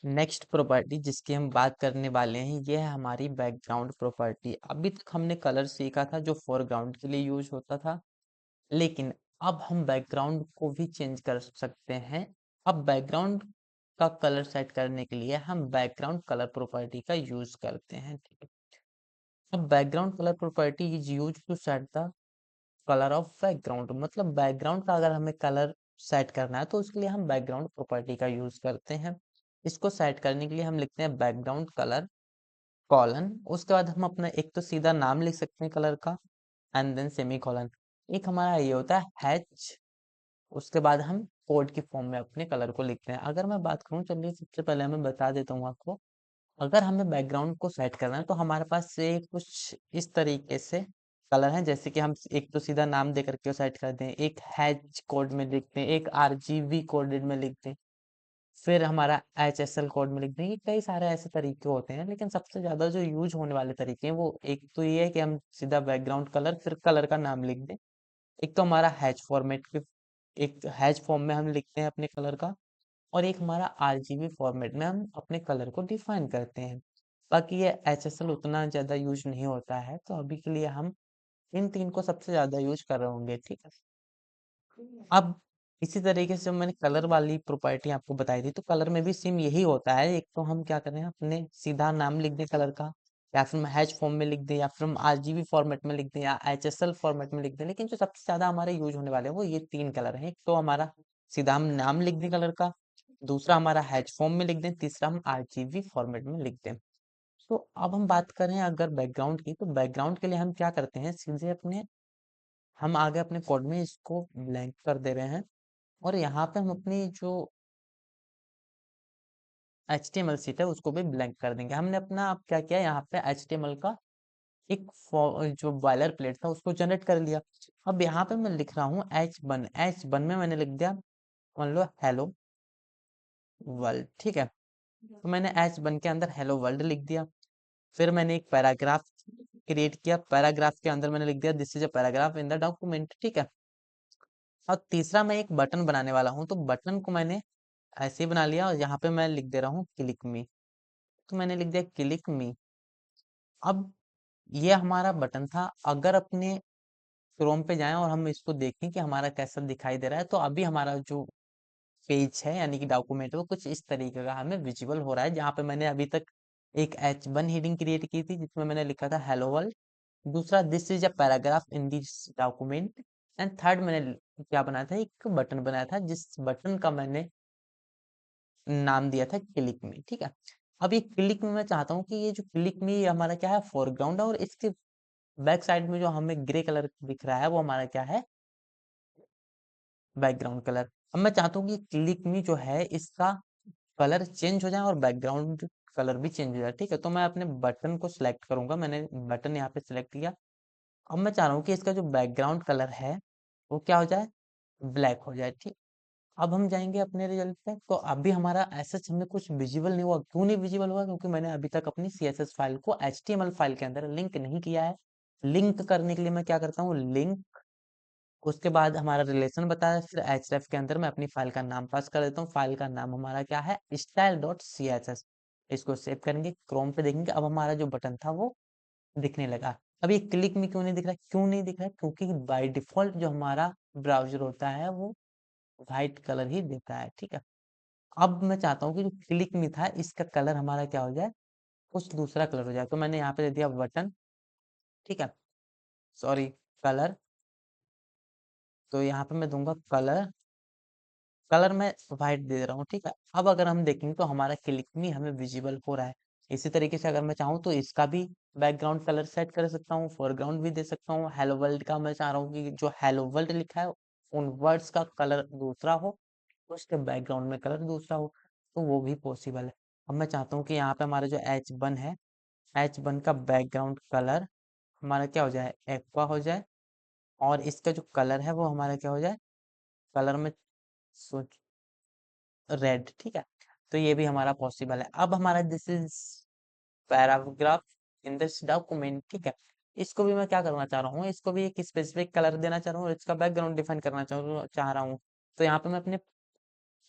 Next property जिसकी हम बात करने वाले हैं ये है हमारी बैकग्राउंड प्रॉपर्टी। अभी तक हमने कलर सीखा था जो फोरग्राउंड के लिए यूज होता था, लेकिन अब हम बैकग्राउंड को भी चेंज कर सकते हैं। अब बैकग्राउंड का कलर सेट करने के लिए हम बैकग्राउंड कलर प्रॉपर्टी का यूज करते हैं, ठीक है। अब background colour property is use to set the colour of background, मतलब बैकग्राउंड का अगर हमें कलर सेट करना है तो उसके लिए हम बैकग्राउंड प्रॉपर्टी का यूज करते हैं। इसको सेट करने के लिए हम लिखते हैं बैकग्राउंड कलर कॉलन, उसके बाद हम अपना एक तो सीधा नाम लिख सकते हैं कलर का एंड देन सेमी कॉलन। एक हमारा ये होता है हैच, उसके बाद हम कोड की फॉर्म में अपने कलर को लिखते हैं। अगर मैं बात करूं, चलिए सबसे पहले मैं बता देता हूँ आपको। अगर हमें बैकग्राउंड को सेट करना है तो हमारे पास से कुछ इस तरीके से कलर हैं, जैसे कि हम एक तो सीधा नाम दे करके सेट कर दें, एक हैच कोड में लिखते हैं, एक आरजीबी कोडेड में लिखते हैं, फिर हमारा HSL कोड में लिख दें। ये कई सारे ऐसे तरीके होते हैं, लेकिन सबसे ज्यादा जो यूज होने वाले तरीके हैं वो एक तो ये है कि हम सीधा बैकग्राउंड कलर फिर कलर का नाम लिख दें। एक तो हमारा हैच फॉर्मेट के, एक हैच फॉर्म में हम लिखते हैं अपने कलर का, और एक हमारा RGB फॉर्मेट में हम अपने कलर को डिफाइन करते हैं। बाकी ये HSL उतना ज़्यादा यूज नहीं होता है, तो अभी के लिए हम इन तीन को सबसे ज़्यादा यूज कर रहे होंगे, ठीक है। अब इसी तरीके से मैंने कलर वाली प्रॉपर्टी आपको बताई थी, तो कलर में भी सेम यही होता है। एक तो हम क्या करें, अपने सीधा नाम लिख दें कलर का, या फिर हम हैश फॉर्म में लिख दें, या फिर हम RGB फॉर्मेट में लिख दें, या HSL फॉर्मेट में लिख दें। लेकिन जो सबसे ज्यादा हमारे यूज होने वाले हैं वो ये तीन कलर हैं। एक तो हमारा सीधा हम नाम लिख दें कलर का, दूसरा हमारा हैश फॉर्म में लिख दें, तीसरा हम RGB फॉर्मेट में लिख दें। तो अब हम बात करें अगर बैकग्राउंड की, तो बैकग्राउंड के लिए हम क्या करते हैं, सीधे अपने हम आगे अपने कोड में इसको ब्लैंक कर दे रहे हैं, और यहाँ पे हम अपनी जो HTML शीट है उसको भी ब्लैंक कर देंगे। हमने अपना अब क्या किया, यहाँ पे HTML का एक जो बॉयलर प्लेट था उसको जनरेट कर लिया। अब यहाँ पे मैं लिख रहा हूँ H1 में मैंने लिख दिया, मान लो हेलो वर्ल्ड, ठीक है। तो मैंने H1 के अंदर हेलो वर्ल्ड लिख दिया। फिर मैंने एक पैराग्राफ क्रिएट किया, पैराग्राफ के अंदर मैंने लिख दिया this is a paragraph in the document, ठीक है। और तीसरा मैं एक बटन बनाने वाला हूँ, तो बटन को मैंने ऐसे ही बना लिया, और यहाँ पे मैं लिख दे रहा हूँ क्लिक मी। तो मैंने लिख दिया क्लिक मी। अब ये हमारा बटन था। अगर अपने क्रोम पे जाएं और हम इसको देखें कि हमारा कैसा दिखाई दे रहा है, तो अभी हमारा जो पेज है यानी कि डॉक्यूमेंट है वो कुछ इस तरीके का हमें विजिबल हो रहा है, जहाँ पे मैंने अभी तक एक H1 हेडिंग क्रिएट की थी जिसमें मैंने लिखा था हेलो वर्ल्ड, दूसरा this is a paragraph in this document, and third मैंने क्या बनाया था, एक बटन बनाया था जिस बटन का मैंने नाम दिया था क्लिक मी, ठीक है। अब ये क्लिक में मैं चाहता हूँ कि ये जो क्लिक में हमारा क्या है, फोरग्राउंड है, और इसके बैक साइड में जो हमें ग्रे कलर दिख रहा है वो हमारा क्या है, बैकग्राउंड कलर। अब मैं चाहता हूँ कि क्लिक मी जो है इसका कलर चेंज हो जाए और बैकग्राउंड कलर भी चेंज हो जाए, ठीक है। तो मैं अपने बटन को सिलेक्ट करूंगा, मैंने बटन यहाँ पे सिलेक्ट किया। अब मैं चाह रहा हूँ कि इसका जो बैकग्राउंड कलर है वो क्या हो जाए, ब्लैक हो जाए, ठीक। अब हम जाएंगे अपने रिजल्ट पे, तो अभी हमारा ऐसा हमें कुछ विजिबल नहीं हुआ। क्यों नहीं विजिबल हुआ, क्योंकि मैंने अभी तक अपनी CSS फाइल को HTML फाइल के अंदर लिंक नहीं किया है। लिंक करने के लिए मैं क्या करता हूँ, लिंक, उसके बाद हमारा रिलेशन बताया, फिर href के अंदर मैं अपनी फाइल का नाम पास कर देता हूँ। फाइल का नाम हमारा क्या है, style.css। इसको सेव करेंगे, क्रोम पे देखेंगे, अब हमारा जो बटन था वो दिखने लगा। अब ये क्लिक में क्यों नहीं दिख रहा, क्यों नहीं दिख रहा है, क्योंकि बाय डिफॉल्ट जो हमारा ब्राउजर होता है वो व्हाइट कलर ही देता है, ठीक है। अब मैं चाहता हूँ कि जो क्लिक में था इसका कलर हमारा क्या हो जाए, कुछ दूसरा कलर हो जाए। तो मैंने यहाँ पे दे दिया बटन, ठीक है, सॉरी, कलर। तो यहाँ पे मैं दूंगा कलर, कलर मैं व्हाइट दे रहा हूँ, ठीक है। अब अगर हम देखेंगे तो हमारा क्लिक में हमें विजिबल हो रहा है। इसी तरीके से अगर मैं चाहूँ तो इसका भी बैकग्राउंड कलर सेट कर सकता हूँ, फोरग्राउंड भी दे सकता हूँ। हेलो वर्ल्ड का मैं चाह रहा हूँ कि जो हेलो वर्ल्ड लिखा है उन वर्ड्स का कलर दूसरा हो, उसके बैकग्राउंड में कलर दूसरा हो, तो वो भी पॉसिबल है। अब मैं चाहता हूँ कि यहाँ पे हमारा जो H1 है, H1 का बैकग्राउंड कलर हमारा क्या हो जाए, एक्वा हो जाए, और इसका जो कलर है वो हमारा क्या हो जाए, कलर में सोच रेड, ठीक है। तो ये भी हमारा पॉसिबल है। अब हमारा this is paragraph in this document, ठीक है। इसको भी मैं क्या करना चाह रहा हूँ, इसको भी एक स्पेसिफिक कलर देना चाह रहा हूँ और इसका बैकग्राउंड डिफाइन करना चाह रहा हूँ। तो यहाँ पे मैं अपने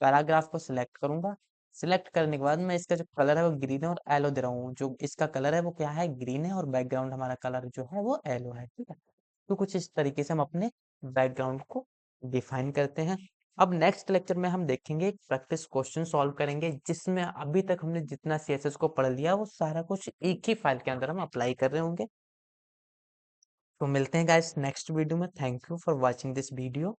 पैराग्राफ को सिलेक्ट करूंगा, सिलेक्ट करने के बाद मैं इसका जो कलर है वो ग्रीन है और येलो दे रहा हूँ। जो इसका कलर है वो क्या है, ग्रीन है, और बैकग्राउंड हमारा कलर जो है वो येलो है, ठीक है। तो कुछ इस तरीके से हम अपने बैकग्राउंड को डिफाइन करते हैं। अब नेक्स्ट लेक्चर में हम देखेंगे प्रैक्टिस क्वेश्चन सॉल्व करेंगे, जिसमें अभी तक हमने जितना सीएसएस को पढ़ लिया वो सारा कुछ एक ही फाइल के अंदर हम अप्लाई कर रहे होंगे। तो मिलते हैं गाइस नेक्स्ट वीडियो में। Thank you for watching this video.